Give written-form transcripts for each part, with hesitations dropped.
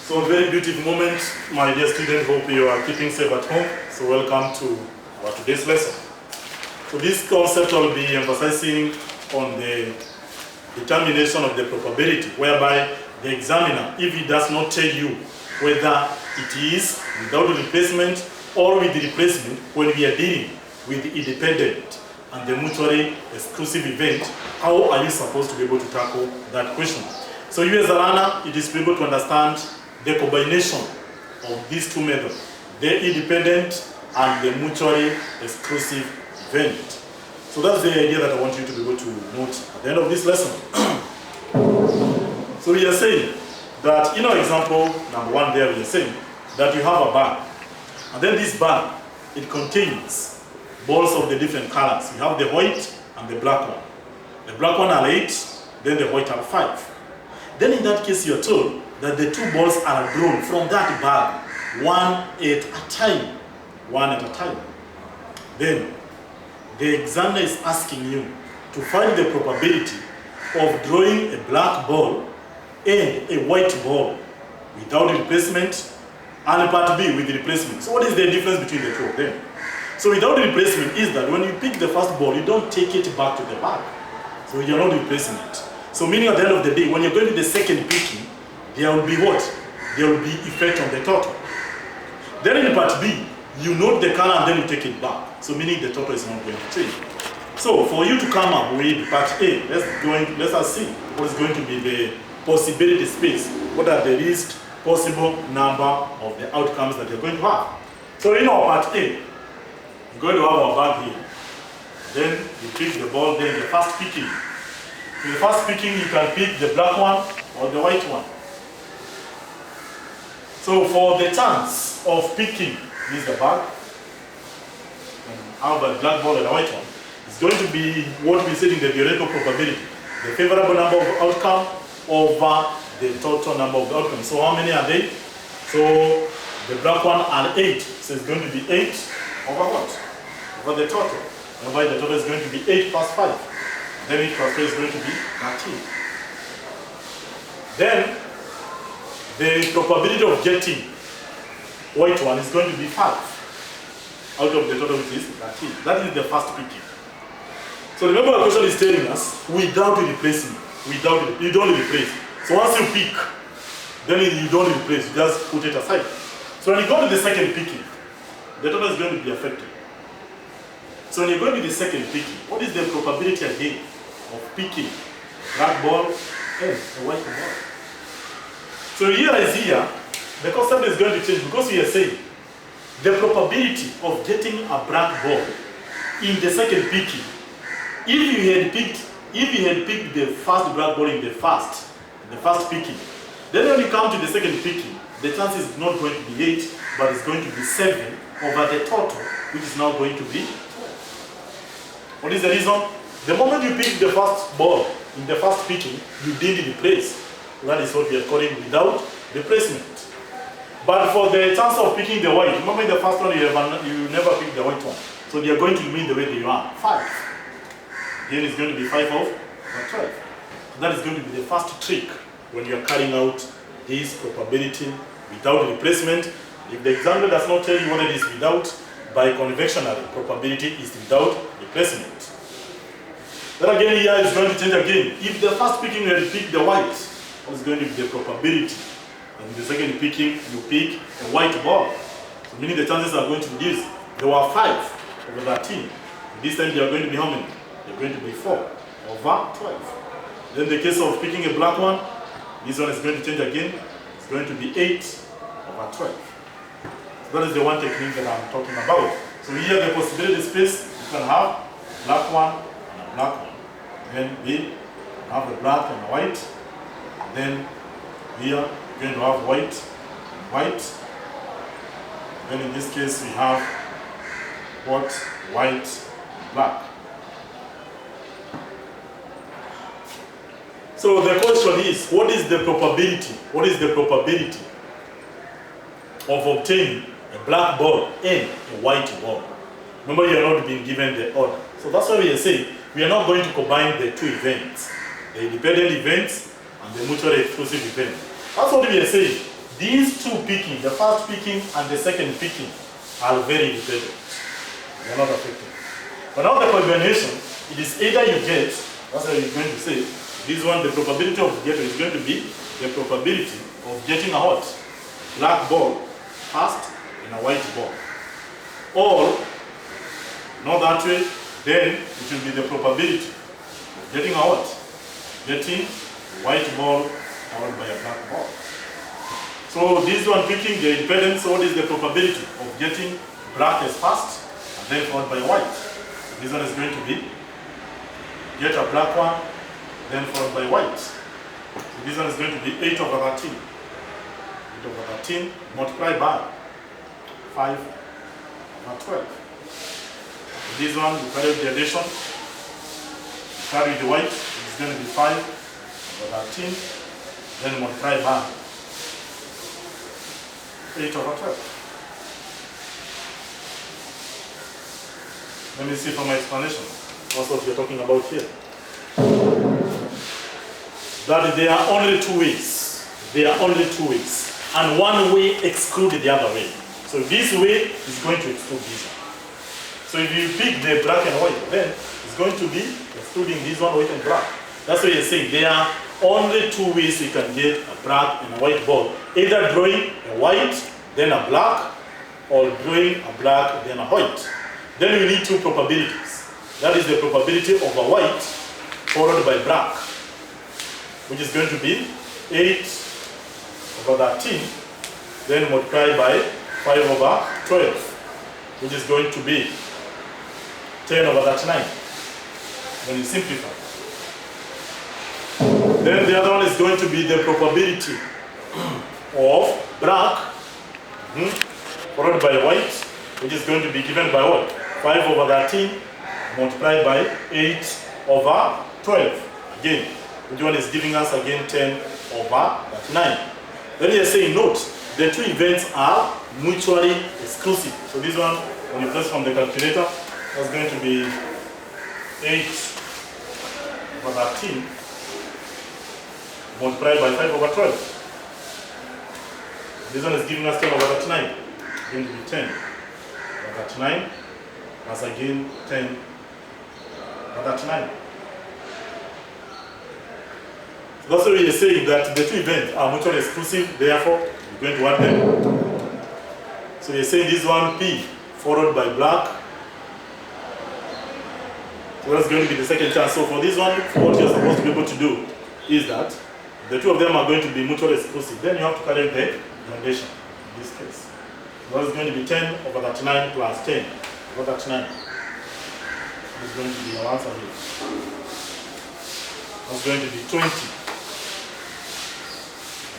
So a very beautiful moment, my dear student. Hope you are keeping safe at home. So welcome to our today's lesson. So this concept will be emphasizing on the determination of the probability, whereby the examiner, if he does not tell you whether it is without replacement or with the replacement, when we are dealing with the independent and the mutually exclusive event, how are you supposed to be able to tackle that question? So you as a learner, it is to be able to understand the combination of these two methods, the independent and the mutually exclusive event. So that's the idea that I want you to be able to note at the end of this lesson. So we are saying that in our example, number one there, we are saying that you have a bag. And then this bag, it contains balls of the different colors. You have the white and the black one. The black one are 8, then the white are 5. Then in that case, you're told that the two balls are drawn from that bag, one at a time. One at a time. Then the examiner is asking you to find the probability of drawing a black ball and a white ball without replacement, and part B with the replacement. So what is the difference between the two of them? So without replacement is that when you pick the first ball, you don't take it back to the bag. So you're not replacing it. So meaning at the end of the day, when you're going to the second picking, there will be what? There will be effect on the total. Then in part B, you note the color and then you take it back. So meaning the total is not going to change. So for you to come up with part A, let's see what is going to be the possibility space. What are the least possible number of the outcomes that you're going to have? So in our part A, you're going to have our bag here. Then you pick the ball, then the first picking. In the first picking, you can pick the black one or the white one. So for the chance of picking, this is the bag, and have a black ball and a white one, it's going to be what we said in the theoretical probability, the favorable number of outcome over the total number of outcomes. So how many are they? So the black one are 8, so it's going to be 8 over what? Over the total. Whereby the total is going to be 8 plus 5. Then 8 plus 3 is going to be 13. Then the probability of getting white one is going to be 5 out of the total, which is 13. That is the first picking. So remember, the question is telling us without replacing, you don't replace. So once you pick, then you don't replace, you just put it aside. So when you go to the second picking, the total is going to be affected. So when you go to the second picking, what is the probability again of picking black ball and a white ball? So here is here, the concept is going to change because we are saying the probability of getting a black ball in the second picking, if you had picked the first black ball in the first picking, then when you come to the second picking, the chance is not going to be 8, but it's going to be 7 over the total, which is now going to be 12. What is the reason? The moment you pick the first ball in the first picking, you didn't replace. That is what we are calling without replacement. But for the chance of picking the white, remember in the first one you never pick the white one. So they are going to remain the way they are, 5. Then it's going to be 5 of 12. So that is going to be the first trick when you are carrying out this probability without replacement. If the examiner does not tell you what it is without, by convectionary, probability is without replacement. Then again here it's going to change again. If the first picking you had picked the white, what is going to be the probability? And in the second picking, you pick a white ball. So meaning the chances are going to reduce. There were 5 over 13. This time they are going to be how many? They're going to be 4 over 12. Then the case of picking a black one, this one is going to change again. It's going to be 8 over 12. So that is the one technique that I'm talking about. So here the possibility space, you can have black one and a black one. Then we have the black and the white. Then here we're going to have white and white. Then in this case we have what? White and black. So the question is, what is the probability? What is the probability of obtaining a black ball and a white ball? Remember, you are not being given the order. So that's why we are saying we are not going to combine the two events, the independent events and the mutually exclusive event. That's what we are saying. these two picking, the first picking and the second picking, are very independent. They are not affected. But now the combination, it is either you get, that's what you're going to say, this one, the probability of getting is going to be the probability of getting a what? Black ball first and a white ball. Or, not that way, then it will be the probability of getting a what? Getting white ball followed by a black ball. So this one picking the independent, so what is the probability of getting black as first and then followed by white? So this one is going to be get a black one, then followed by white. So this one is going to be 8 over 13. 8 over 13 multiplied by 5 over 12. So this one, you carry the addition, you carry the white, it's going to be 5 over 13, then multiplied by 8 over 12. Let me see from my explanation. That's what we're talking about here. That there are only two ways. There are only two ways. And one way excludes the other way. So this way is going to exclude this one. So if you pick the black and white, then it's going to be excluding this one, white and black. That's why you're saying there are only two ways you can get a black and a white ball. Either drawing a white, then a black, or drawing a black, then a white. Then we need two probabilities. That is the probability of a white followed by black, which is going to be 8 over 13, then multiplied by 5 over 12, which is going to be 10 over 39, when you simplify. Then the other one is going to be the probability of black followed by white, which is going to be given by what? 5 over 13 multiplied by 8 over 12. Again, which one is giving us again 10 over 39. Then you're saying, note, the two events are mutually exclusive. So this one, when you press from the calculator, that's going to be 8 over 13 multiplied by 5 over 12. This one is giving us 10 over 39. It's going to be 10 over 39 plus again 10 over 39. So that's why we are saying that the two events are mutually exclusive, therefore we're going to add them. So we are saying this one P followed by black. So that's going to be the second chance. So for this one, what you're supposed to be able to do is that the two of them are going to be mutually exclusive. Then you have to carry the foundation in this case. So that's going to be 10 over 39 plus 10 over 39. This is going to be our answer here. That's going to be 20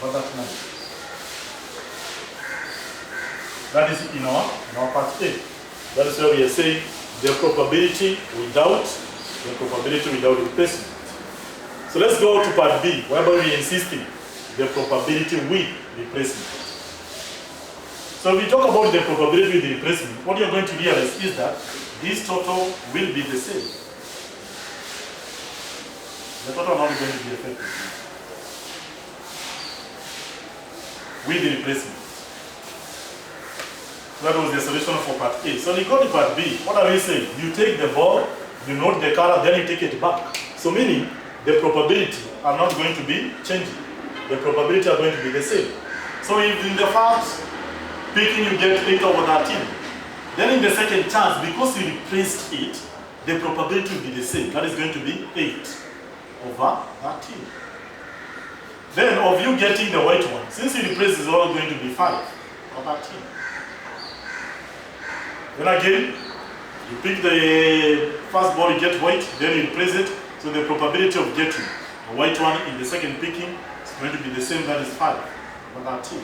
over 39. That is in our part A. That is where we are saying the probability without replacement. So let's go to part B, whereby we are insisting the probability with replacement. So if we talk about the probability with replacement, what you're going to realize is that this total will be the same. The total not going to be affected with the replacement. That was the solution for part A. So when you go to part B, what are we saying? You take the ball, you note the color, then you take it back. So meaning the probability are not going to be changing. The probability are going to be the same. So if in the first picking you get 8 over 13, then in the second chance, because you replaced it, the probability will be the same. That is going to be 8 over 13. Then of you getting the white one, since you replaced, it's all going to be 5 over 13. Then again, you pick the first ball, you get white, then you replace it. So the probability of getting a white one in the second picking is going to be the same, that is 5 over 13.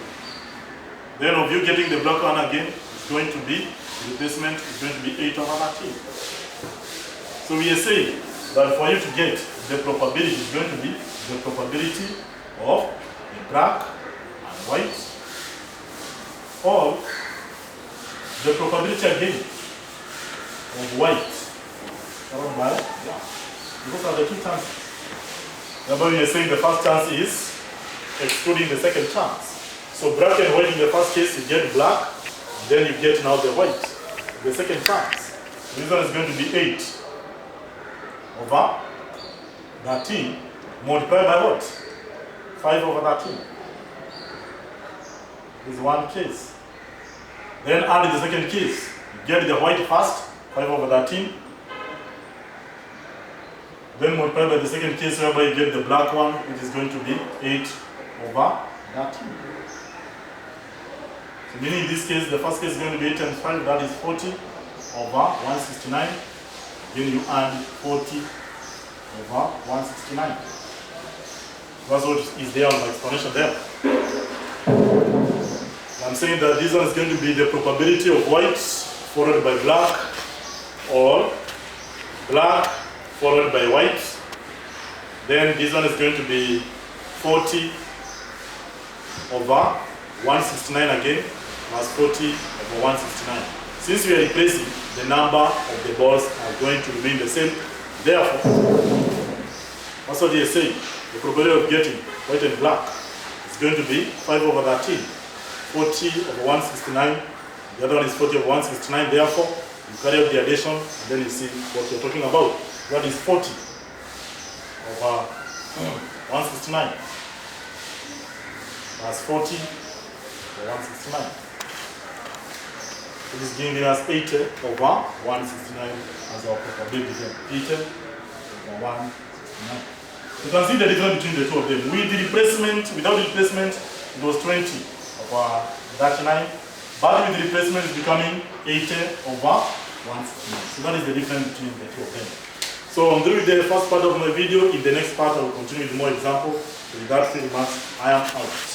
Then of you getting the black one again, it's going to be, the replacement is going to be 8 over 13. So we are saying that for you to get the probability is going to be the probability of the black and white, or the probability again of white followed by black. Those are the two chances. Remember we are saying the first chance is excluding the second chance. So black and white in the first case, you get black, then you get now the white. The second chance. This one is going to be 8 over 13 multiplied by what? 5 over 13. This is one case. Then add the second case. You get the white first, 5 over 13. Then multiply by the second case whereby you get the black one, which is going to be 8 over 13. So meaning in this case, the first case is going to be 8 times 5, that is 40 over 169. Then you add 40 over 169. That's what is there on my explanation there. I'm saying that this one is going to be the probability of white followed by black, or black followed by white. Then this one is going to be 40 over 169 again, plus 40 over 169. Since we are replacing, the number of the balls are going to remain the same. Therefore, that's what they are saying. The probability of getting white and black is going to be 5 over 13. 40 over 169. The other one is 40 over 169. Therefore, you carry out the addition, and then you see what you're talking about. That is 40 over 169. That's 40 over 169. It is giving us 80 over 169 as our probability. 80 over 169. You can see the difference between the two of them. With the replacement, without the replacement, it was 20 over 39. But with the replacement, it's becoming 80 over 169. So that is the difference between the two of them. So I'm through with the first part of my video. In the next part, I will continue with more examples. With that, pretty much, I am out.